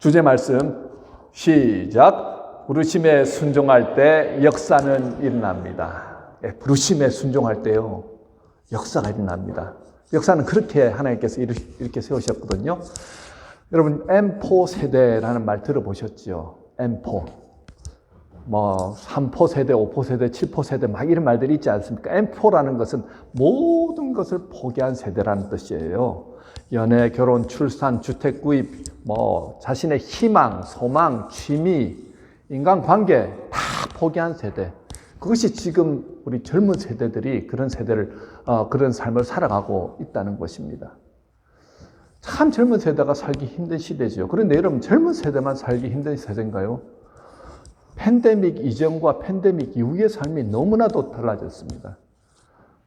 주제 말씀 시작. 부르심에 순종할 때 역사는 일어납니다. 부르심에 순종할 때요, 역사가 일어납니다. 역사는 그렇게 하나님께서 이렇게 세우셨거든요. 여러분, M4 세대라는 말 들어보셨죠? M4. 3포 세대, 5포 세대, 7포 세대 막 이런 말들이 있지 않습니까? M4라는 것은 모든 것을 포기한 세대라는 뜻이에요. 연애, 결혼, 출산, 주택 구입, 자신의 희망, 소망, 취미, 인간관계 다 포기한 세대. 그것이 지금 우리 젊은 세대들이 그런 그런 삶을 살아가고 있다는 것입니다. 참 젊은 세대가 살기 힘든 시대죠. 그런데 여러분, 젊은 세대만 살기 힘든 세대인가요? 팬데믹 이전과 팬데믹 이후의 삶이 너무나도 달라졌습니다.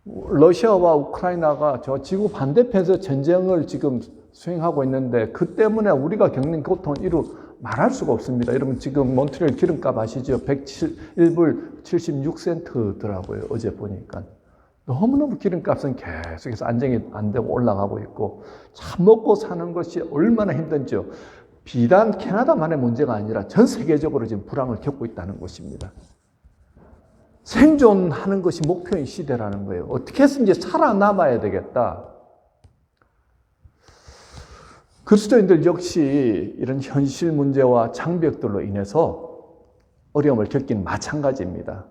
러시아와 우크라이나가 저 지구 반대편에서 전쟁을 지금 수행하고 있는데 그 때문에 우리가 겪는 고통은 이루 말할 수가 없습니다. 여러분, 지금 몬트리올 기름값 아시죠? 1불 76센트더라고요. 어제 보니까. 너무너무 기름값은 계속해서 안정이 안 되고 올라가고 있고, 참 먹고 사는 것이 얼마나 힘든지요. 비단 캐나다만의 문제가 아니라 전 세계적으로 지금 불황을 겪고 있다는 것입니다. 생존하는 것이 목표인 시대라는 거예요. 어떻게 해서든지 살아남아야 되겠다. 그리스도인들 역시 이런 현실 문제와 장벽들로 인해서 어려움을 겪기는 마찬가지입니다.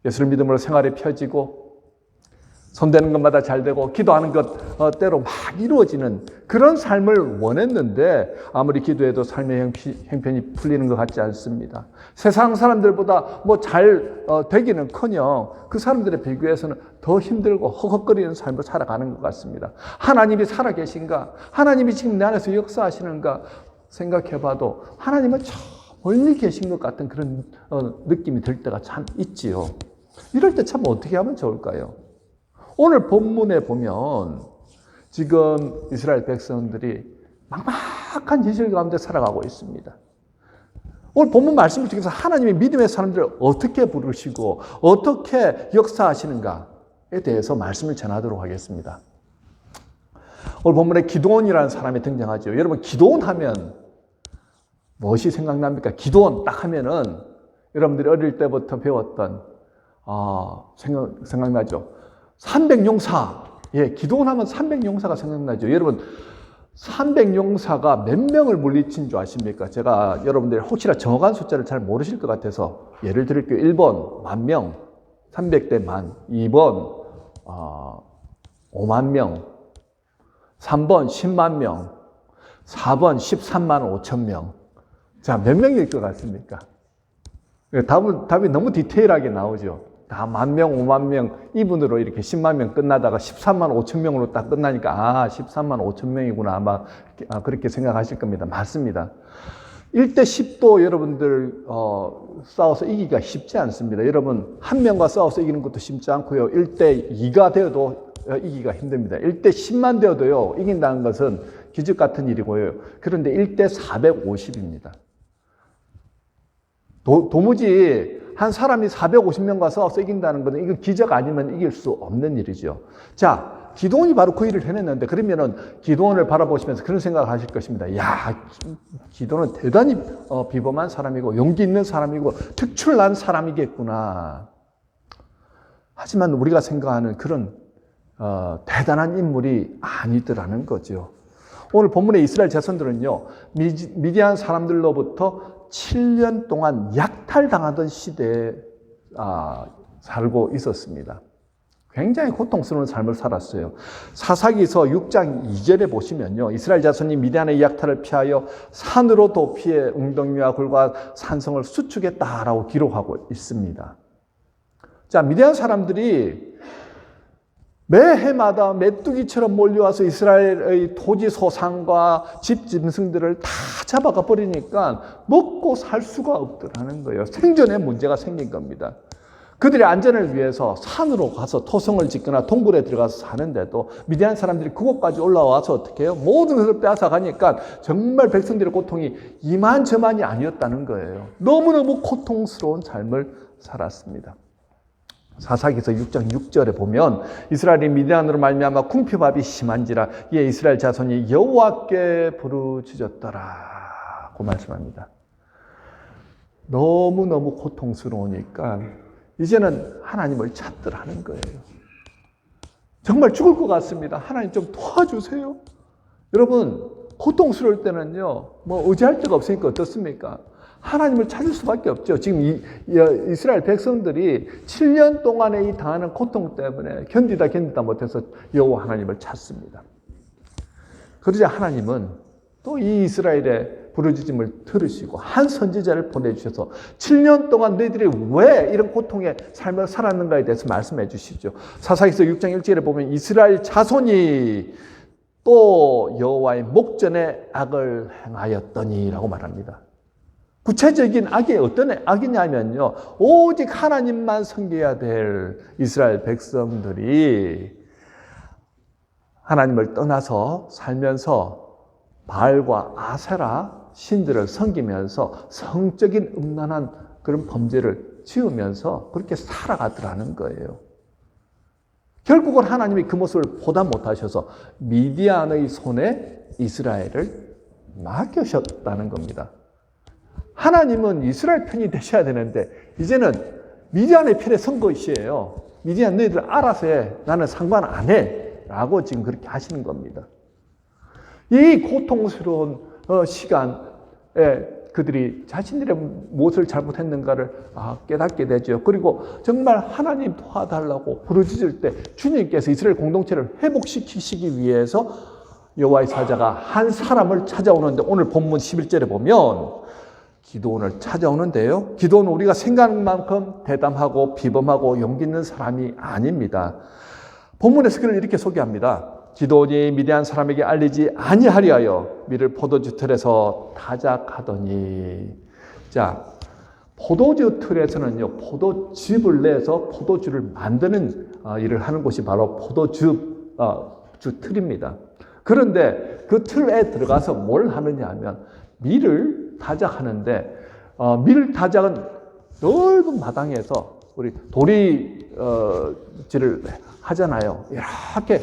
예수를 믿음으로 생활이 펴지고 손대는 것마다 잘 되고 기도하는 것 때로 막 이루어지는 그런 삶을 원했는데 아무리 기도해도 삶의 형편이 풀리는 것 같지 않습니다. 세상 사람들보다 잘 되기는커녕 그 사람들에 비교해서는 더 힘들고 허걱거리는 삶을 살아가는 것 같습니다. 하나님이 살아계신가? 하나님이 지금 내 안에서 역사하시는가? 생각해봐도 하나님은 저 멀리 계신 것 같은 그런 느낌이 들 때가 참 있지요. 이럴 때 참 어떻게 하면 좋을까요? 오늘 본문에 보면 지금 이스라엘 백성들이 막막한 현실 가운데 살아가고 있습니다. 오늘 본문 말씀을 통해서 하나님의 믿음의 사람들을 어떻게 부르시고 어떻게 역사하시는가에 대해서 말씀을 전하도록 하겠습니다. 오늘 본문에 기드온이라는 사람이 등장하죠. 여러분, 기드온 하면 무엇이 생각납니까? 기드온 딱 하면은 여러분들이 어릴 때부터 배웠던 생각나죠. 300용사. 기드온 하면 300용사가 생각나죠. 여러분, 300용사가 몇 명을 물리친 줄 아십니까? 제가 여러분들이 혹시나 정확한 숫자를 잘 모르실 것 같아서 예를 드릴게요. 1번 10,000명, 300대 만. 2번 50,000명, 3번 100,000 명, 4번 13만 5천 명. 자, 몇 명일 것 같습니까? 답이 너무 디테일하게 나오죠. 다 10,000명, 50,000명, 이분으로 이렇게 10만 명 끝나다가 13만 5천 명으로 딱 끝나니까 13만 5천 명이구나 아마 그렇게 생각하실 겁니다. 맞습니다. 1대 10도 여러분들 싸워서 이기기가 쉽지 않습니다. 여러분, 한 명과 싸워서 이기는 것도 쉽지 않고요. 1대 2가 되어도 이기기가 힘듭니다. 1대 10만 되어도요, 이긴다는 것은 기적 같은 일이고요. 그런데 1대 450입니다. 도무지 한 사람이 450명과 싸워서 이긴다는 것은 이건 기적 아니면 이길 수 없는 일이죠. 자, 기드온이 바로 그 일을 해냈는데 그러면은 기드온을 바라보시면서 그런 생각을 하실 것입니다. 야, 기드온은 대단히 비범한 사람이고 용기 있는 사람이고 특출난 사람이겠구나. 하지만 우리가 생각하는 그런 대단한 인물이 아니더라는 거죠. 오늘 본문의 이스라엘 자손들은요, 미디안 사람들로부터 7년 동안 약탈당하던 시대에 살고 있었습니다. 굉장히 고통스러운 삶을 살았어요. 사사기서 6장 2절에 보시면요, 이스라엘 자손이 미디안의 약탈을 피하여 산으로 도피해 웅덩이와 굴과 산성을 수축했다라고 기록하고 있습니다. 자, 미디안 사람들이 매해마다 메뚜기처럼 몰려와서 이스라엘의 토지 소산과 집 짐승들을 다 잡아가 버리니까 먹고 살 수가 없더라는 거예요. 생존에 문제가 생긴 겁니다. 그들의 안전을 위해서 산으로 가서 토성을 짓거나 동굴에 들어가서 사는데도 미디안 사람들이 그곳까지 올라와서 어떻게 해요? 모든 것을 빼앗아 가니까 정말 백성들의 고통이 이만저만이 아니었다는 거예요. 너무너무 고통스러운 삶을 살았습니다. 사사기서 6장 6절에 보면 이스라엘이 미디안으로 말미암아 궁핍함이 심한지라 이에 이스라엘 자손이 여호와께 부르짖었더라 라고 말씀합니다. 너무너무 고통스러우니까 이제는 하나님을 찾더라는 거예요. 정말 죽을 것 같습니다. 하나님 좀 도와주세요. 여러분, 고통스러울 때는요, 뭐 의지할 데가 없으니까 어떻습니까? 하나님을 찾을 수밖에 없죠. 지금 이스라엘 백성들이 7년 동안에 이 당하는 고통 때문에 견디다 못해서 여호와 하나님을 찾습니다. 그러자 하나님은 또 이 이스라엘의 부르짖음을 들으시고 한 선지자를 보내주셔서 7년 동안 너희들이 왜 이런 고통의 삶을 살았는가에 대해서 말씀해 주시죠. 사사기서 6장 1절에 보면 이스라엘 자손이 또 여호와의 목전에 악을 행하였더니라고 말합니다. 구체적인 악이 어떤 악이냐면요, 오직 하나님만 섬겨야 될 이스라엘 백성들이 하나님을 떠나서 살면서 바알과 아세라 신들을 섬기면서 성적인 음란한 그런 범죄를 지으면서 그렇게 살아가더라는 거예요. 결국은 하나님이 그 모습을 보다 못하셔서 미디안의 손에 이스라엘을 맡기셨다는 겁니다. 하나님은 이스라엘 편이 되셔야 되는데 이제는 미디안의 편에 선 것이에요. 미디안 너희들 알아서 해. 나는 상관 안 해. 라고 지금 그렇게 하시는 겁니다. 이 고통스러운 시간에 그들이 자신들의 무엇을 잘못했는가를 깨닫게 되죠. 그리고 정말 하나님 도와달라고 부르짖을 때 주님께서 이스라엘 공동체를 회복시키시기 위해서 여호와의 사자가 한 사람을 찾아오는데 오늘 본문 11절에 보면 기드온을 찾아오는데요. 기드온은 우리가 생각하는 만큼 대담하고 비범하고 용기 있는 사람이 아닙니다. 본문에서 그를 이렇게 소개합니다. 기드온이 미디안 사람에게 알리지 아니하리하여 밀을 포도주 틀에서 타작하더니. 자, 포도주 틀에서는요, 포도즙을 내서 포도주를 만드는 일을 하는 곳이 바로 포도주 틀입니다. 그런데 그 틀에 들어가서 뭘 하느냐 하면 밀을 타작하는데, 밀 타작은 넓은 마당에서 우리 도리질을 하잖아요. 이렇게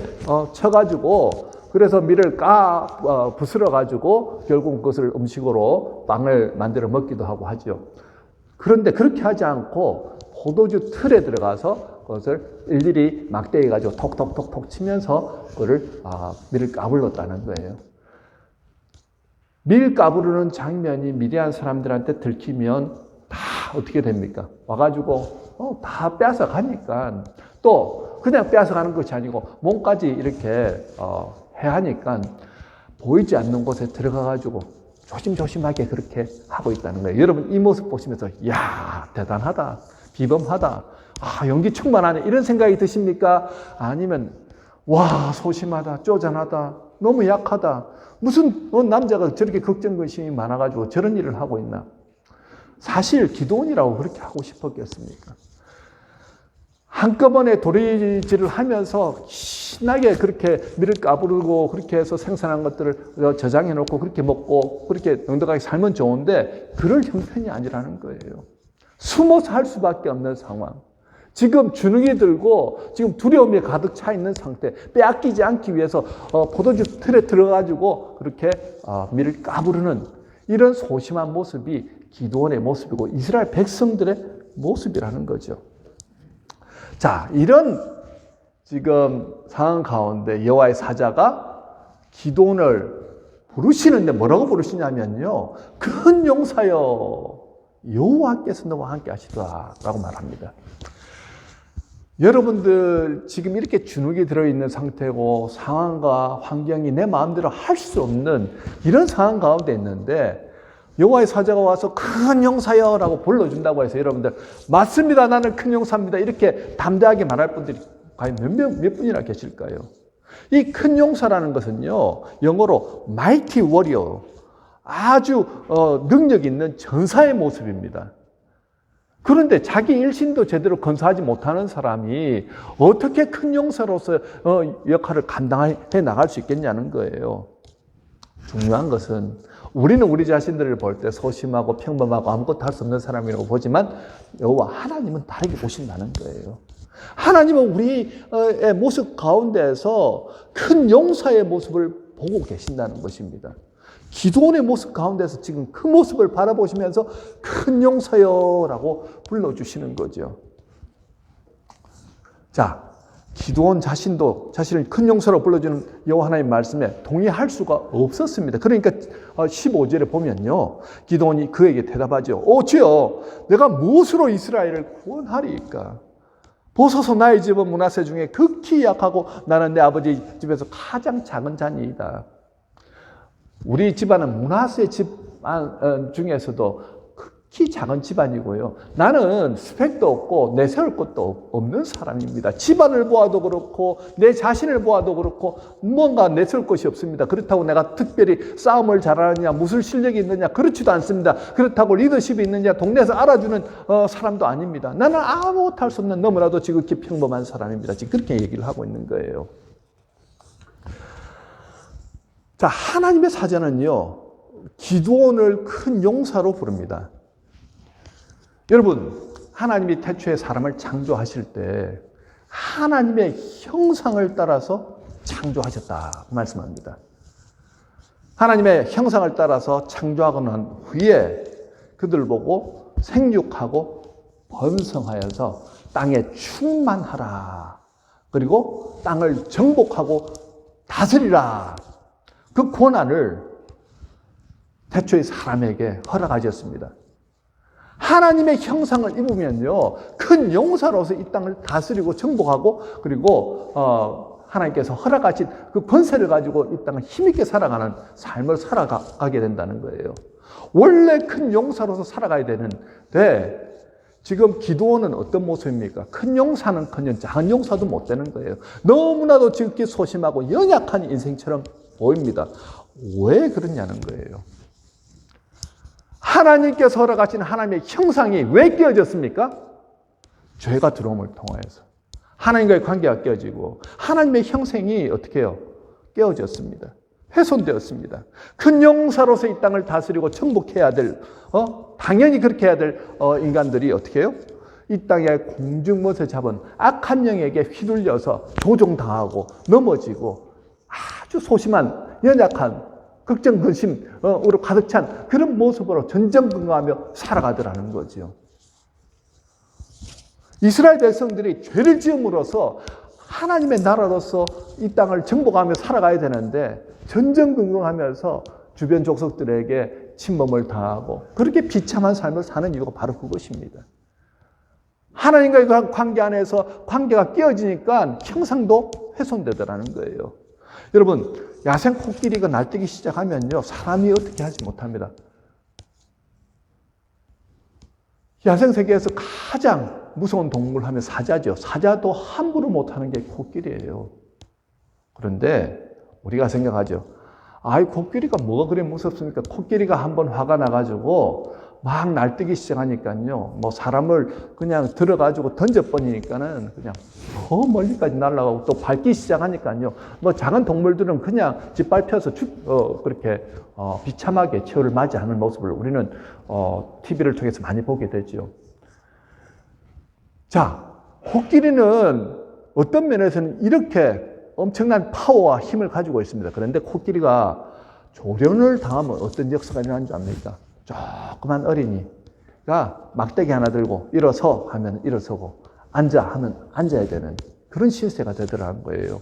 쳐가지고 그래서 밀을 부스러가지고 결국 그것을 음식으로 빵을 만들어 먹기도 하고 하죠. 그런데 그렇게 하지 않고 포도주 틀에 들어가서 그것을 일일이 막대기 가지고 톡톡톡톡 치면서 그거를 밀을 까불렀다는 거예요. 밀 까부르는 장면이 미디안 사람들한테 들키면 다 어떻게 됩니까? 와가지고 다 빼앗아 가니까, 또 그냥 빼앗아 가는 것이 아니고 몸까지 이렇게 해하니까 보이지 않는 곳에 들어가가지고 조심조심하게 그렇게 하고 있다는 거예요. 여러분 이 모습 보시면서 야, 대단하다, 비범하다, 용기 충만하네 이런 생각이 드십니까? 아니면 와, 소심하다, 쪼잔하다, 너무 약하다, 무슨 남자가 저렇게 걱정의심이 많아가지고 저런 일을 하고 있나? 사실 기드온이라고 그렇게 하고 싶었겠습니까? 한꺼번에 도리질을 하면서 신나게 그렇게 밀을 까부르고 그렇게 해서 생산한 것들을 저장해 놓고 그렇게 먹고 그렇게 넉넉하게 살면 좋은데 그럴 형편이 아니라는 거예요. 숨어서 할 수밖에 없는 상황. 지금 주눅이 들고 지금 두려움이 가득 차 있는 상태, 빼앗기지 않기 위해서 포도주 틀에 들어가지고 그렇게 밀을 까부르는 이런 소심한 모습이 기드온의 모습이고 이스라엘 백성들의 모습이라는 거죠. 자, 이런 지금 상황 가운데 여호와의 사자가 기드온을 부르시는데 뭐라고 부르시냐면요, 큰 용사여 여호와께서 너와 함께 하시더라라고 말합니다. 여러분들 지금 이렇게 주눅이 들어있는 상태고 상황과 환경이 내 마음대로 할 수 없는 이런 상황 가운데 있는데 여호와의 사자가 와서 큰 용사여 라고 불러준다고 해서 여러분들 맞습니다, 나는 큰 용사입니다 이렇게 담대하게 말할 분들이 과연 몇 분이나 계실까요? 이 큰 용사라는 것은요, 영어로 mighty warrior, 아주 능력 있는 전사의 모습입니다. 그런데 자기 일신도 제대로 건사하지 못하는 사람이 어떻게 큰 용사로서 역할을 감당해 나갈 수 있겠냐는 거예요. 중요한 것은 우리는 우리 자신들을 볼 때 소심하고 평범하고 아무것도 할 수 없는 사람이라고 보지만 여호와 하나님은 다르게 보신다는 거예요. 하나님은 우리의 모습 가운데에서 큰 용사의 모습을 보고 계신다는 것입니다. 기도원의 모습 가운데서 지금 그 모습을 바라보시면서 큰 용사여라고 불러주시는 거죠. 자, 기도원 자신도 자신을 큰 용사로 불러주는 여호와 하나님 말씀에 동의할 수가 없었습니다. 그러니까 15절에 보면요, 기도원이 그에게 대답하죠. 오 주여, 내가 무엇으로 이스라엘을 구원하리이까? 보소서, 나의 집은 므낫세 중에 극히 약하고 나는 내 아버지 집에서 가장 작은 자니이다. 우리 집안은 므낫세 집안 중에서도 극히 작은 집안이고요. 나는 스펙도 없고 내세울 것도 없는 사람입니다. 집안을 보아도 그렇고 내 자신을 보아도 그렇고 뭔가 내세울 것이 없습니다. 그렇다고 내가 특별히 싸움을 잘하느냐, 무술 실력이 있느냐, 그렇지도 않습니다. 그렇다고 리더십이 있느냐, 동네에서 알아주는 사람도 아닙니다. 나는 아무것도 할 수 없는 너무나도 지극히 평범한 사람입니다. 지금 그렇게 얘기를 하고 있는 거예요. 자, 하나님의 사자는요, 기도원을 큰 용사로 부릅니다. 여러분, 하나님이 태초에 사람을 창조하실 때 하나님의 형상을 따라서 창조하셨다 말씀합니다. 하나님의 형상을 따라서 창조하고 난 후에 그들 보고 생육하고 번성하여서 땅에 충만하라, 그리고 땅을 정복하고 다스리라, 그 권한을 태초의 사람에게 허락하셨습니다. 하나님의 형상을 입으면요, 큰 용사로서 이 땅을 다스리고 정복하고, 그리고 하나님께서 허락하신 그 권세를 가지고 이 땅을 힘있게 살아가는 삶을 살아가게 된다는 거예요. 원래 큰 용사로서 살아가야 되는데 지금 기도원은 어떤 모습입니까? 큰 용사는커녕 작은 용사도 못 되는 거예요. 너무나도 지극히 소심하고 연약한 인생처럼 보입니다. 왜 그러냐는 거예요. 하나님께서 허락하신 하나님의 형상이 왜 깨어졌습니까? 죄가 들어옴을 통하여서 하나님과의 관계가 깨어지고 하나님의 형상이 어떻게 해요? 깨어졌습니다. 훼손되었습니다. 큰 용사로서 이 땅을 다스리고 정복해야 될, 당연히 그렇게 해야 될 인간들이 어떻게 해요? 이 땅에 공중못에 잡은 악한 영에게 휘둘려서 조종당하고 넘어지고 아주 소심한 연약한 걱정, 근심으로 가득 찬 그런 모습으로 전전긍긍하며 살아가더라는 거죠. 이스라엘 백성들이 죄를 지음으로써 하나님의 나라로서 이 땅을 정복하며 살아가야 되는데 전전긍긍하면서 주변 족속들에게 침범을 당하고 그렇게 비참한 삶을 사는 이유가 바로 그것입니다. 하나님과의 관계 안에서 관계가 깨어지니까 형상도 훼손되더라는 거예요. 여러분, 야생 코끼리가 날뛰기 시작하면요, 사람이 어떻게 하지 못합니다. 야생 세계에서 가장 무서운 동물 하면 사자죠. 사자도 함부로 못하는 게 코끼리예요. 그런데 우리가 생각하죠. 아이, 코끼리가 뭐가 그래 무섭습니까? 코끼리가 한번 화가 나가지고 막 날뛰기 시작하니까요, 뭐 사람을 그냥 들어가지고 던져버리니까는 그냥 더 멀리까지 날아가고 또 밟기 시작하니까요, 뭐 작은 동물들은 그냥 짓밟혀서 그렇게 비참하게 최후를 맞이하는 모습을 우리는 TV를 통해서 많이 보게 되죠. 자, 코끼리는 어떤 면에서는 이렇게 엄청난 파워와 힘을 가지고 있습니다. 그런데 코끼리가 조련을 당하면 어떤 역사가 일어나는 줄 압니까? 조그만 어린이가 막대기 하나 들고 일어서 하면 일어서고 앉아 하면 앉아야 되는 그런 신세가 되더라는 거예요.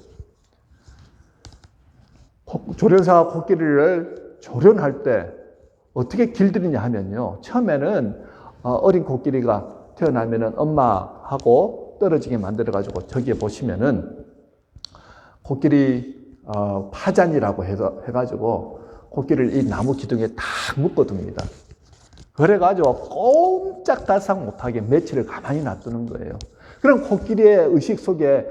조련사가 코끼리를 조련할 때 어떻게 길들이냐 하면요, 처음에는 어린 코끼리가 태어나면은 엄마하고 떨어지게 만들어가지고 저기에 보시면은 코끼리 파잔이라고 해가지고 코끼리를 이 나무 기둥에 딱 묶어둡니다. 그래가지고 꼼짝달싹 못하게 며칠을 가만히 놔두는 거예요. 그럼 코끼리의 의식 속에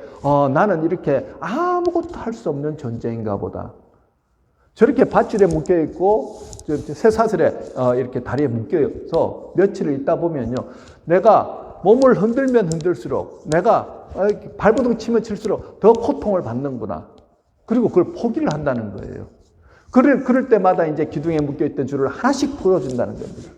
나는 이렇게 아무것도 할 수 없는 존재인가 보다. 저렇게 밧줄에 묶여있고 쇠사슬에 이렇게 다리에 묶여서 며칠을 있다 보면요, 내가 몸을 흔들면 흔들수록 내가 발버둥 치면 칠수록 더 고통을 받는구나. 그리고 그걸 포기를 한다는 거예요. 그럴 때마다 이제 기둥에 묶여있던 줄을 하나씩 풀어준다는 겁니다.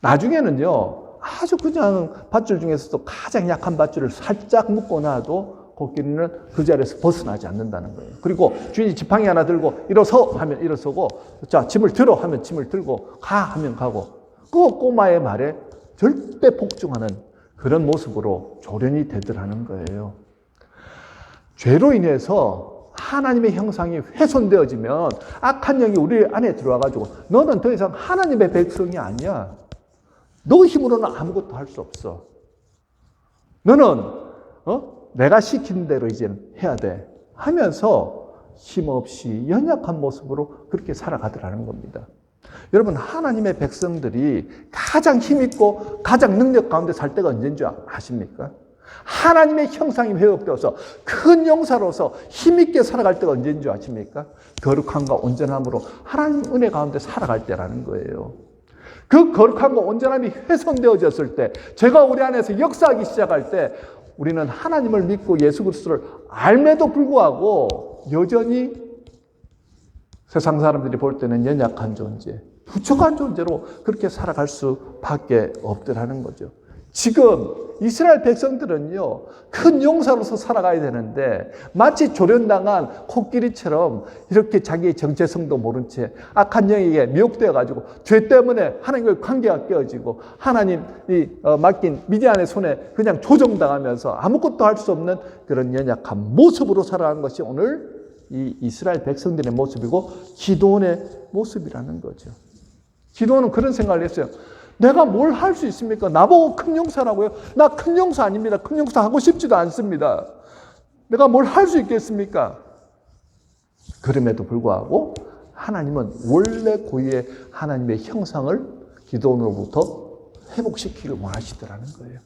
나중에는요, 아주 그냥 밧줄 중에서도 가장 약한 밧줄을 살짝 묶어놔도 코끼리는 그 자리에서 벗어나지 않는다는 거예요. 그리고 주인이 지팡이 하나 들고 일어서 하면 일어서고, 자, 짐을 들어 하면 짐을 들고, 가 하면 가고, 그 꼬마의 말에 절대 복종하는 그런 모습으로 조련이 되더라는 거예요. 죄로 인해서 하나님의 형상이 훼손되어지면 악한 영이 우리 안에 들어와가지고 너는 더 이상 하나님의 백성이 아니야. 너 힘으로는 아무것도 할 수 없어. 너는 내가 시킨 대로 이제 해야 돼 하면서 힘없이 연약한 모습으로 그렇게 살아가더라는 겁니다. 여러분, 하나님의 백성들이 가장 힘있고 가장 능력 가운데 살 때가 언제인 줄 아십니까? 하나님의 형상이 회복되어서 큰 용사로서 힘있게 살아갈 때가 언제인 줄 아십니까? 거룩함과 온전함으로 하나님 은혜 가운데 살아갈 때라는 거예요. 그 거룩함과 온전함이 훼손되어졌을 때, 죄가 우리 안에서 역사하기 시작할 때 우리는 하나님을 믿고 예수 그리스도를 알매도 불구하고 여전히 세상 사람들이 볼 때는 연약한 존재, 부족한 존재로 그렇게 살아갈 수밖에 없더라는 거죠. 지금 이스라엘 백성들은요, 큰 용사로서 살아가야 되는데 마치 조련당한 코끼리처럼 이렇게 자기의 정체성도 모른 채 악한 영에게 미혹되어 가지고 죄 때문에 하나님과의 관계가 깨어지고 하나님이 맡긴 미디안의 손에 그냥 조종당하면서 아무것도 할 수 없는 그런 연약한 모습으로 살아가는 것이 오늘 이 이스라엘 백성들의 모습이고 기드온의 모습이라는 거죠. 기드온은 그런 생각을 했어요. 내가 뭘 할 수 있습니까? 나보고 큰 용사라고요? 나 큰 용사 아닙니다. 큰 용사 하고 싶지도 않습니다. 내가 뭘 할 수 있겠습니까? 그럼에도 불구하고 하나님은 원래 고유의 하나님의 형상을 기드온으로부터 회복시키길 원하시더라는 거예요.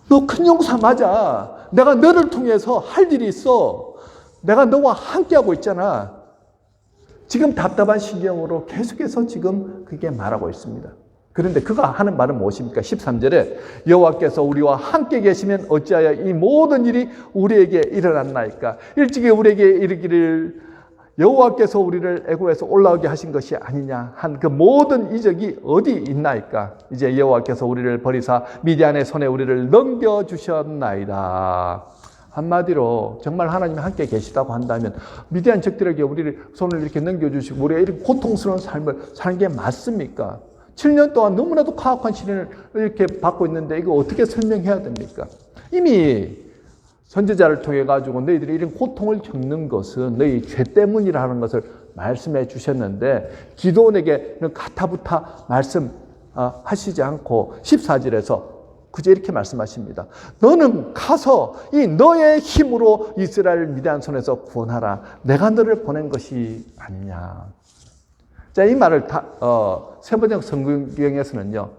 너 큰 용사 맞아. 내가 너를 통해서 할 일이 있어. 내가 너와 함께하고 있잖아. 지금 답답한 심경으로 계속해서 지금 그게 말하고 있습니다. 그런데 그가 하는 말은 무엇입니까? 13절에 여호와께서 우리와 함께 계시면 어찌하여 이 모든 일이 우리에게 일어났나이까? 일찍이 우리에게 이르기를 여호와께서 우리를 애굽에서 올라오게 하신 것이 아니냐 한 그 모든 이적이 어디 있나이까? 이제 여호와께서 우리를 버리사 미디안의 손에 우리를 넘겨주셨나이다. 한마디로 정말 하나님이 함께 계시다고 한다면 미디안 적들에게 우리를 손을 이렇게 넘겨주시고 우리가 이렇게 고통스러운 삶을 사는 게 맞습니까? 7년 동안 너무나도 가혹한 시련을 이렇게 받고 있는데 이거 어떻게 설명해야 됩니까? 이미 선지자를 통해 가지고 너희들이 이런 고통을 겪는 것은 너희 죄 때문이라는 것을 말씀해 주셨는데 기드온에게 가타부타 말씀하시지 않고 14절에서 그저 이렇게 말씀하십니다. 너는 가서 이 너의 힘으로 이스라엘을 미디안 손에서 구원하라. 내가 너를 보낸 것이 아니냐. 자, 이 말을 세번역 성경에서는요,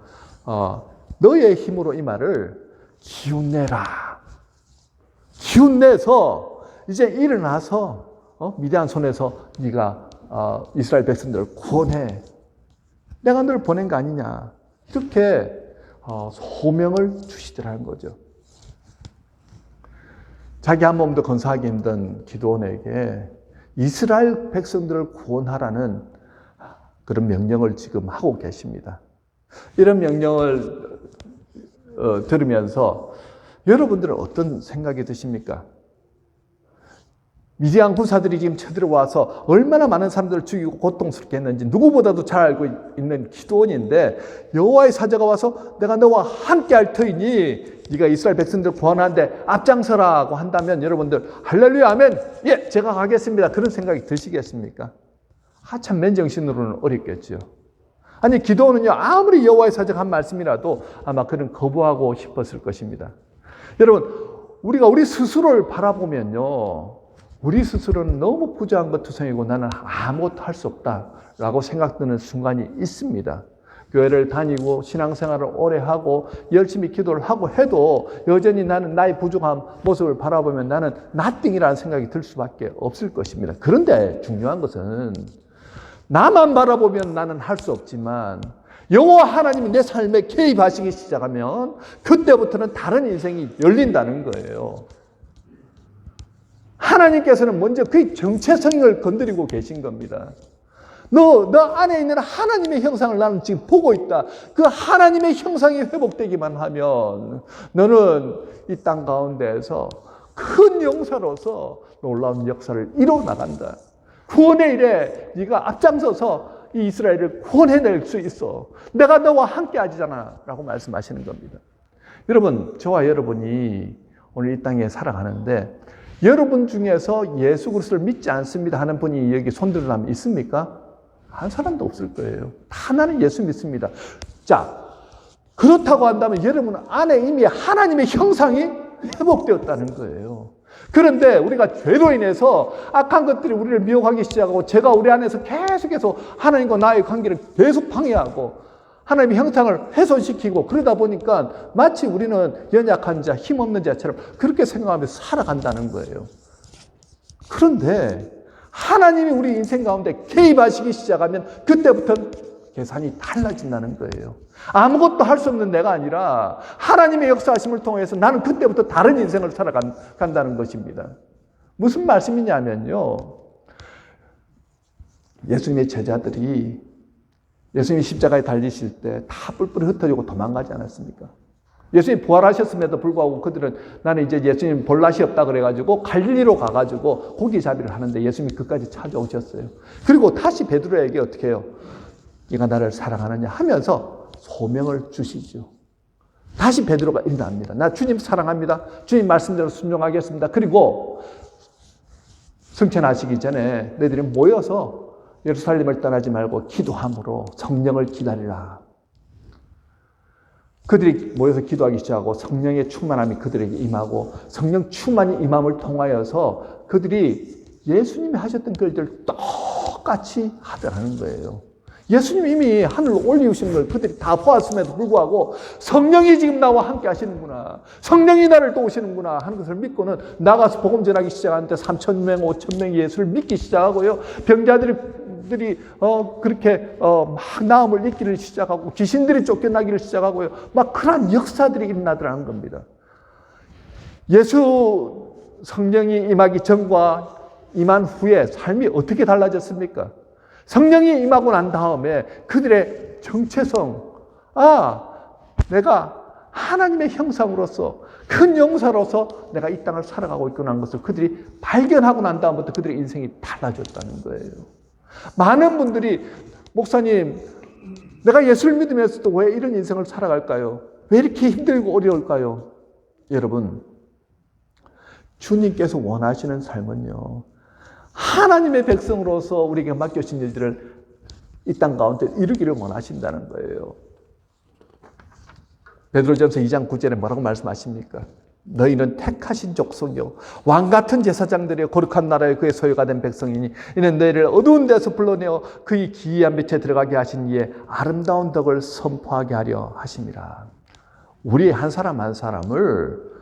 너의 힘으로 이 말을 기운내라. 기운내서 이제 일어나서 미디안 손에서 네가 이스라엘 백성들을 구원해. 내가 너를 보낸 거 아니냐. 이렇게 소명을 주시더라는 거죠. 자기 한 몸도 건사하기 힘든 기드온에게 이스라엘 백성들을 구원하라는 그런 명령을 지금 하고 계십니다. 이런 명령을 들으면서 여러분들은 어떤 생각이 드십니까? 미디안 군사들이 지금 쳐들어와서 얼마나 많은 사람들을 죽이고 고통스럽게 했는지 누구보다도 잘 알고 있는 기드온인데 여호와의 사자가 와서 내가 너와 함께 할 터이니 네가 이스라엘 백성들을 구원하는데 앞장서라고 한다면 여러분들 할렐루야 아멘, 예, 제가 가겠습니다. 그런 생각이 드시겠습니까? 하참 맨정신으로는 어렵겠죠. 아니 기드온은요 아무리 여호와의 사자가 한 말씀이라도 아마 그는 거부하고 싶었을 것입니다. 여러분 우리가 우리 스스로를 바라보면요 우리 스스로는 너무 부족한 것 투성이고 나는 아무것도 할 수 없다라고 생각드는 순간이 있습니다. 교회를 다니고 신앙생활을 오래 하고 열심히 기도를 하고 해도 여전히 나는 나의 부족한 모습을 바라보면 나는 nothing이라는 생각이 들 수밖에 없을 것입니다. 그런데 중요한 것은 나만 바라보면 나는 할 수 없지만 여호와 하나님이 내 삶에 개입하시기 시작하면 그때부터는 다른 인생이 열린다는 거예요. 하나님께서는 먼저 그의 정체성을 건드리고 계신 겁니다. 너 안에 있는 하나님의 형상을 나는 지금 보고 있다. 그 하나님의 형상이 회복되기만 하면 너는 이 땅 가운데에서 큰 용사로서 놀라운 역사를 이루어 나간다. 구원의 일에 네가 앞장서서 이 이스라엘을 구원해낼 수 있어. 내가 너와 함께 하잖아 라고 말씀하시는 겁니다. 여러분, 저와 여러분이 오늘 이 땅에 살아가는데 여러분 중에서 예수 그리스도를 믿지 않습니다 하는 분이 여기 손들으면 있습니까? 한 사람도 없을 거예요. 다 나는 예수 믿습니다. 자, 그렇다고 한다면 여러분 안에 이미 하나님의 형상이 회복되었다는 거예요. 그런데 우리가 죄로 인해서 악한 것들이 우리를 미혹하기 시작하고 제가 우리 안에서 계속해서 하나님과 나의 관계를 계속 방해하고 하나님의 형상을 훼손시키고 그러다 보니까 마치 우리는 연약한 자, 힘없는 자처럼 그렇게 생각하면서 살아간다는 거예요. 그런데 하나님이 우리 인생 가운데 개입하시기 시작하면 그때부터는 계산이 달라진다는 거예요. 아무것도 할 수 없는 내가 아니라 하나님의 역사하심을 통해서 나는 그때부터 다른 인생을 살아간다는 것입니다. 무슨 말씀이냐면요. 예수님의 제자들이 예수님이 십자가에 달리실 때 다 뿔뿔이 흩어지고 도망가지 않았습니까? 예수님이 부활하셨음에도 불구하고 그들은 나는 이제 예수님 볼 낯이 없다 그래가지고 갈릴리로 가가지고 고기잡이를 하는데 예수님이 그까지 찾아오셨어요. 그리고 다시 베드로에게 어떻게 해요? 네가 나를 사랑하느냐 하면서 소명을 주시죠. 다시 베드로가 일어납니다. 나 주님 사랑합니다. 주님 말씀대로 순종하겠습니다. 그리고 승천하시기 전에 너희들이 모여서 예루살렘을 떠나지 말고 기도함으로 성령을 기다리라. 그들이 모여서 기도하기 시작하고 성령의 충만함이 그들에게 임하고 성령 충만이 임함을 통하여서 그들이 예수님이 하셨던 그 일들을 똑같이 하더라는 거예요. 예수님이 이미 하늘로 올리우신 걸 그들이 다 보았음에도 불구하고 성령이 지금 나와 함께 하시는구나. 성령이 나를 도우시는구나 하는 것을 믿고는 나가서 복음 전하기 시작하는데 3,000명, 5,000명이 예수를 믿기 시작하고요. 병자들이 그렇게 막 나음을 잊기를 시작하고 귀신들이 쫓겨나기를 시작하고요. 막 그런 역사들이 일어나더라는 겁니다. 예수 성령이 임하기 전과 임한 후에 삶이 어떻게 달라졌습니까? 성령이 임하고 난 다음에 그들의 정체성, 내가 하나님의 형상으로서 큰 용사로서 내가 이 땅을 살아가고 있구나 하는 것을 그들이 발견하고 난 다음부터 그들의 인생이 달라졌다는 거예요. 많은 분들이 목사님, 내가 예수를 믿으면서도 왜 이런 인생을 살아갈까요? 왜 이렇게 힘들고 어려울까요? 여러분, 주님께서 원하시는 삶은요, 하나님의 백성으로서 우리에게 맡겨진 일들을 이 땅 가운데 이루기를 원하신다는 거예요. 베드로전서 2장 9절에 뭐라고 말씀하십니까? 너희는 택하신 족속이요 왕같은 제사장들이요 거룩한 나라의 그의 소유가 된 백성이니 이는 너희를 어두운 데서 불러내어 그의 기이한 빛에 들어가게 하신 이의 아름다운 덕을 선포하게 하려 하심이라. 우리 한 사람 한 사람을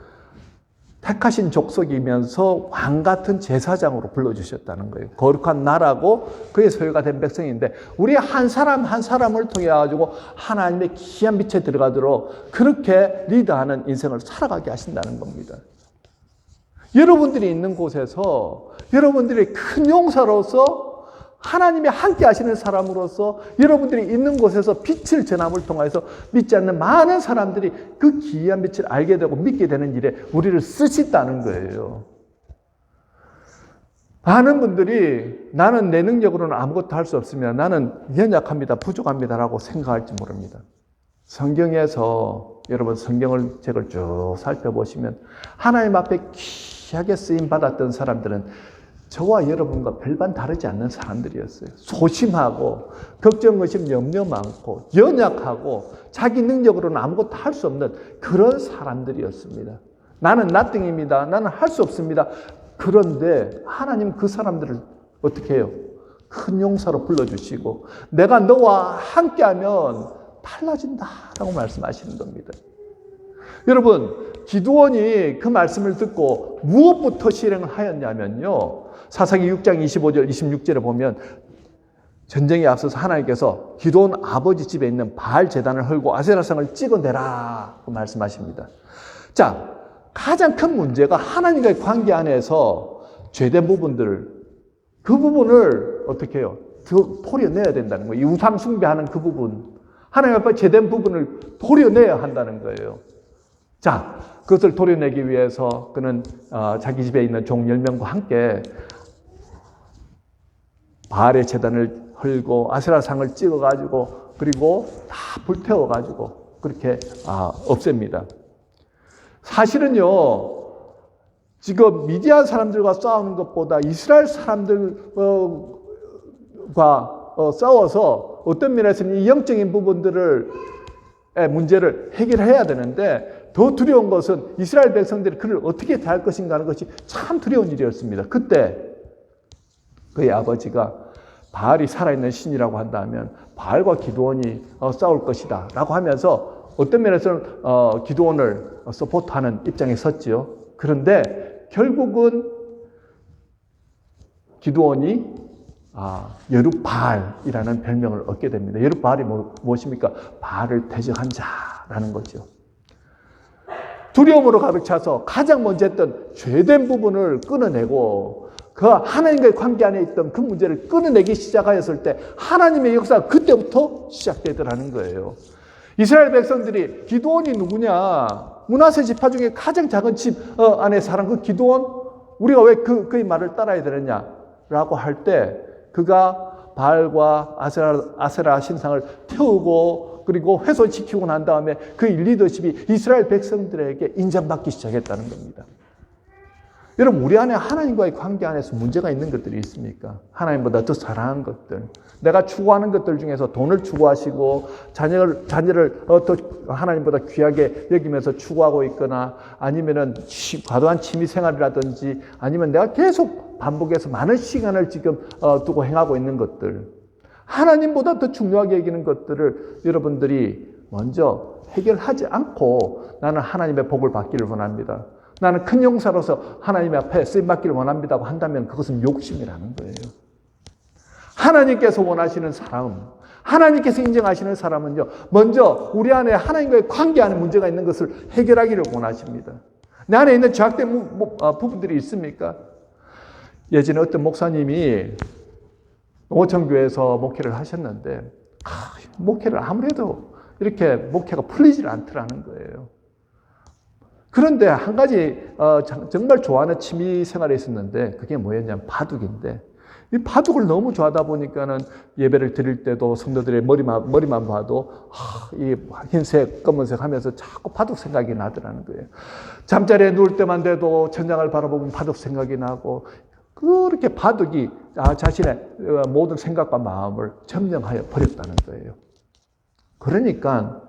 택하신 족속이면서 왕같은 제사장으로 불러주셨다는 거예요. 거룩한 나라고 그의 소유가 된 백성인데 우리 한 사람 한 사람을 통해 가지고 하나님의 기이한 빛에 들어가도록 그렇게 리드하는 인생을 살아가게 하신다는 겁니다. 여러분들이 있는 곳에서 여러분들이 큰 용사로서 하나님이 함께 하시는 사람으로서 여러분들이 있는 곳에서 빛을 전함을 통해서 믿지 않는 많은 사람들이 그 기이한 빛을 알게 되고 믿게 되는 일에 우리를 쓰신다는 거예요. 많은 분들이 나는 내 능력으로는 아무것도 할 수 없으며 나는 연약합니다, 부족합니다라고 생각할지 모릅니다. 성경에서 여러분 성경을 책을 쭉 살펴보시면 하나님 앞에 귀하게 쓰임 받았던 사람들은 저와 여러분과 별반 다르지 않는 사람들이었어요. 소심하고 걱정, 의심, 염려 많고 연약하고 자기 능력으로는 아무것도 할 수 없는 그런 사람들이었습니다. 나는 nothing입니다. 나는 할 수 없습니다. 그런데 하나님 그 사람들을 어떻게 해요? 큰 용사로 불러주시고 내가 너와 함께하면 달라진다라고 말씀하시는 겁니다. 여러분, 기드온이 그 말씀을 듣고 무엇부터 실행을 하였냐면요. 사사기 6장 25절 26절에 보면 전쟁에 앞서서 하나님께서 기드온 아버지 집에 있는 바알 제단을 헐고 아세라상을 찍어내라 그 말씀하십니다. 자, 가장 큰 문제가 하나님과의 관계 안에서 죄된 부분들, 그 부분을 어떻게 해요? 도려내야 된다는 거예요. 우상 숭배하는 그 부분, 하나님 앞에 죄된 부분을 도려내야 한다는 거예요. 자, 그것을 도려내기 위해서 그는 자기 집에 있는 종 10명과 함께 바알의 제단을 헐고 아세라상을 찍어가지고 그리고 다 불태워가지고 그렇게 없앱니다. 사실은요, 지금 미디안 사람들과 싸우는 것보다 이스라엘 사람들과 싸워서 어떤 면에서는 이 영적인 부분들의 문제를 해결해야 되는데 더 두려운 것은 이스라엘 백성들이 그를 어떻게 대할 것인가 하는 것이 참 두려운 일이었습니다. 그때 그의 아버지가 바알이 살아있는 신이라고 한다면 바알과 기드온이 싸울 것이다 라고 하면서 어떤 면에서는 기드온을 서포트하는 입장에 섰지요. 그런데 결국은 기드온이 여룻바알이라는 별명을 얻게 됩니다. 여룻바알이 무엇입니까? 바알을 대적한 자라는 거죠. 두려움으로 가득 차서 가장 먼저 했던 죄된 부분을 끊어내고 그 하나님과의 관계 안에 있던 그 문제를 끊어내기 시작하였을 때 하나님의 역사가 그때부터 시작되더라는 거예요. 이스라엘 백성들이 기드온이 누구냐? 므낫세 지파 중에 가장 작은 집 안에 사는 그 기드온, 우리가 왜 그의 말을 따라야 되느냐라고 할 때 그가 바알과 아세라 신상을 태우고 그리고 훼손시키고 난 다음에 그의 리더십이 이스라엘 백성들에게 인정받기 시작했다는 겁니다. 여러분, 우리 안에 하나님과의 관계 안에서 문제가 있는 것들이 있습니까? 하나님보다 더 사랑하는 것들, 내가 추구하는 것들 중에서 돈을 추구하시고 자녀를 더 하나님보다 귀하게 여기면서 추구하고 있거나 아니면은 과도한 취미 생활이라든지 아니면 내가 계속 반복해서 많은 시간을 지금 두고 행하고 있는 것들, 하나님보다 더 중요하게 여기는 것들을 여러분들이 먼저 해결하지 않고 나는 하나님의 복을 받기를 원합니다. 나는 큰 용사로서 하나님 앞에 쓰임받기를 원합니다고 한다면 그것은 욕심이라는 거예요. 하나님께서 원하시는 사람, 하나님께서 인정하시는 사람은요, 먼저 우리 안에 하나님과의 관계 안에 문제가 있는 것을 해결하기를 원하십니다. 내 안에 있는 죄악된 부분들이 있습니까? 예전에 어떤 목사님이 농어촌교회에서 목회를 하셨는데 목회를 아무래도 이렇게 목회가 풀리질 않더라는 거예요. 그런데 한 가지 정말 좋아하는 취미 생활이 있었는데 그게 뭐였냐면 바둑인데 이 바둑을 너무 좋아하다 보니까는 예배를 드릴 때도 성도들의 머리만 봐도 이 흰색, 검은색 하면서 자꾸 바둑 생각이 나더라는 거예요. 잠자리에 누울 때만 돼도 천장을 바라보면 바둑 생각이 나고 그렇게 바둑이 자신의 모든 생각과 마음을 점령하여 버렸다는 거예요. 그러니까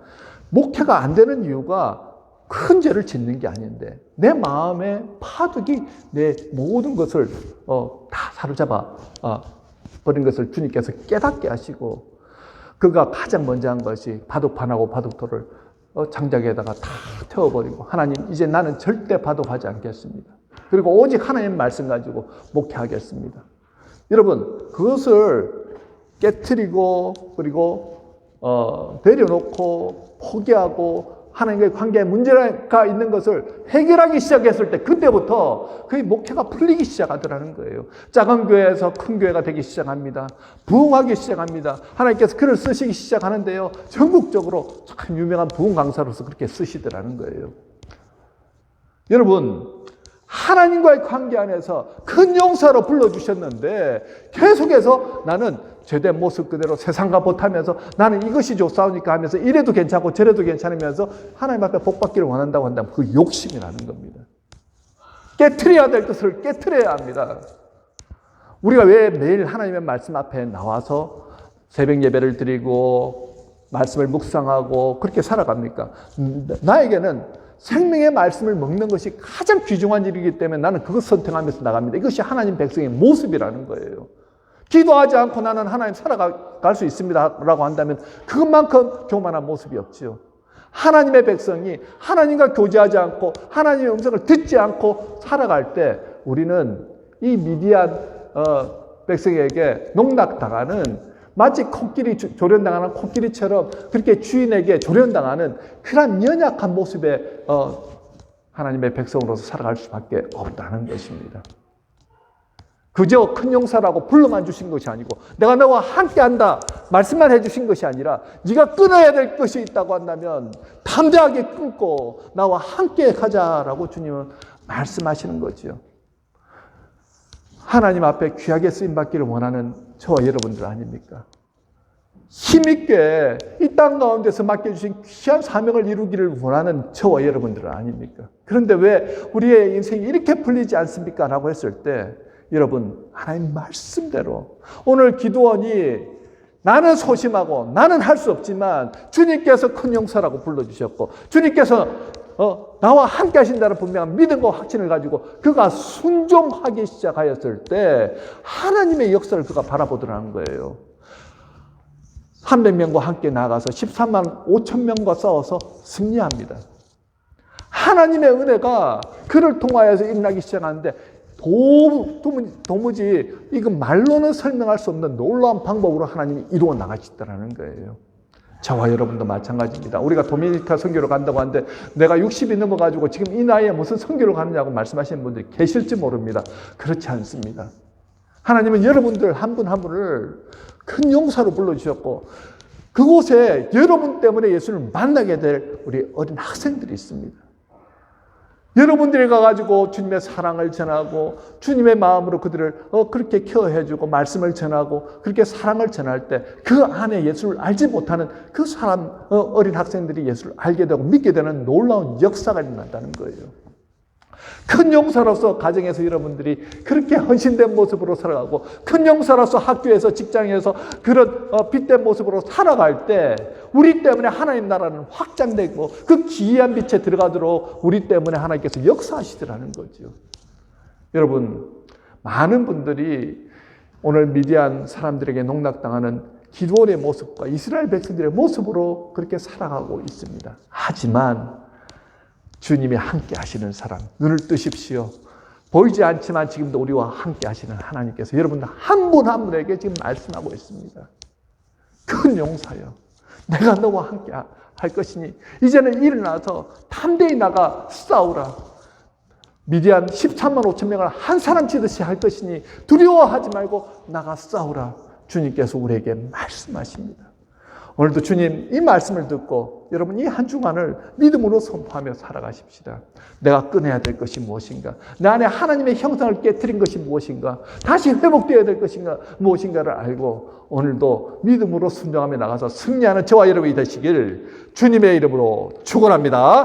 목회가 안 되는 이유가 큰 죄를 짓는 게 아닌데 내 마음에 바둑이 내 모든 것을 다 사로잡아 버린 것을 주님께서 깨닫게 하시고 그가 가장 먼저 한 것이 바둑판하고 바둑돌을 장작에다가 다 태워버리고 하나님 이제 나는 절대 바둑하지 않겠습니다. 그리고 오직 하나님 말씀 가지고 목회하겠습니다. 여러분 그것을 깨트리고 그리고 내려놓고 포기하고 하나님과의 관계에 문제가 있는 것을 해결하기 시작했을 때 그때부터 그의 목회가 풀리기 시작하더라는 거예요. 작은 교회에서 큰 교회가 되기 시작합니다. 부흥하기 시작합니다. 하나님께서 그를 쓰시기 시작하는데요. 전국적으로 참 유명한 부흥 강사로서 그렇게 쓰시더라는 거예요. 여러분 하나님과의 관계 안에서 큰 용사로 불러주셨는데 계속해서 나는 죄된 모습 그대로 세상과 못하면서 나는 이것이 좋사오니까 하면서 이래도 괜찮고 저래도 괜찮으면서 하나님 앞에 복 받기를 원한다고 한다면 그 욕심이라는 겁니다. 깨트려야 될 것을 깨트려야 합니다. 우리가 왜 매일 하나님의 말씀 앞에 나와서 새벽 예배를 드리고 말씀을 묵상하고 그렇게 살아갑니까? 나에게는 생명의 말씀을 먹는 것이 가장 귀중한 일이기 때문에 나는 그것 선택하면서 나갑니다. 이것이 하나님 백성의 모습이라는 거예요. 기도하지 않고 나는 하나님 살아갈 수 있습니다 라고 한다면 그것만큼 교만한 모습이 없지요. 하나님의 백성이 하나님과 교제하지 않고 하나님의 음성을 듣지 않고 살아갈 때 우리는 이 미디안 백성에게 농락당하는 마치 코끼리 조련당하는 코끼리처럼 그렇게 주인에게 조련당하는 그런 연약한 모습의 하나님의 백성으로서 살아갈 수밖에 없다는 것입니다. 그저 큰 용사라고 불러만 주신 것이 아니고 내가 너와 함께한다 말씀만 해주신 것이 아니라 네가 끊어야 될 것이 있다고 한다면 담대하게 끊고 나와 함께 가자라고 주님은 말씀하시는 거죠. 하나님 앞에 귀하게 쓰임받기를 원하는 저와 여러분들 아닙니까? 힘있게 이 땅 가운데서 맡겨주신 귀한 사명을 이루기를 원하는 저와 여러분들은 아닙니까? 그런데 왜 우리의 인생이 이렇게 풀리지 않습니까? 라고 했을 때 여러분, 하나님 말씀대로 오늘 기도원이 나는 소심하고 나는 할 수 없지만 주님께서 큰 용사라고 불러주셨고 주님께서 나와 함께 하신다는 분명한 믿음과 확신을 가지고 그가 순종하기 시작하였을 때 하나님의 역사를 그가 바라보더라는 거예요. 300명과 함께 나가서 13만 5천 명과 싸워서 승리합니다. 하나님의 은혜가 그를 통하여서 일어나기 시작하는데 도무지 이건 말로는 설명할 수 없는 놀라운 방법으로 하나님이 이루어 나가시더라는 거예요. 저와 여러분도 마찬가지입니다. 우리가 도미니카 선교를 간다고 하는데 내가 60이 넘어가지고 지금 이 나이에 무슨 선교를 가느냐고 말씀하시는 분들이 계실지 모릅니다. 그렇지 않습니다. 하나님은 여러분들 한 분 한 분을 큰 용사로 불러주셨고 그곳에 여러분 때문에 예수를 만나게 될 우리 어린 학생들이 있습니다. 여러분들이 가가지고 주님의 사랑을 전하고 주님의 마음으로 그들을 그렇게 케어해주고 말씀을 전하고 그렇게 사랑을 전할 때 그 안에 예수를 알지 못하는 그 사람 어린 학생들이 예수를 알게 되고 믿게 되는 놀라운 역사가 일어난다는 거예요. 큰 용사로서 가정에서 여러분들이 그렇게 헌신된 모습으로 살아가고 큰 용사로서 학교에서 직장에서 그런 빛된 모습으로 살아갈 때 우리 때문에 하나님 나라는 확장되고 그 기이한 빛에 들어가도록 우리 때문에 하나님께서 역사하시더라는 거죠. 여러분, 많은 분들이 오늘 미디안 사람들에게 농락당하는 기드온의 모습과 이스라엘 백성들의 모습으로 그렇게 살아가고 있습니다. 하지만 주님이 함께 하시는 사람, 눈을 뜨십시오. 보이지 않지만 지금도 우리와 함께 하시는 하나님께서 여러분들 한 분 한 분에게 지금 말씀하고 있습니다. 큰 용사여, 내가 너와 함께 할 것이니 이제는 일어나서 담대히 나가 싸우라. 미디안 13만 5천 명을 한 사람 치듯이 할 것이니 두려워하지 말고 나가 싸우라. 주님께서 우리에게 말씀하십니다. 오늘도 주님 이 말씀을 듣고 여러분 이 한 주간을 믿음으로 선포하며 살아가십시다. 내가 끊어야 될 것이 무엇인가? 내 안에 하나님의 형상을 깨트린 것이 무엇인가? 다시 회복되어야 될 것인가? 무엇인가를 알고 오늘도 믿음으로 순종하며 나가서 승리하는 저와 여러분이 되시길 주님의 이름으로 축원합니다.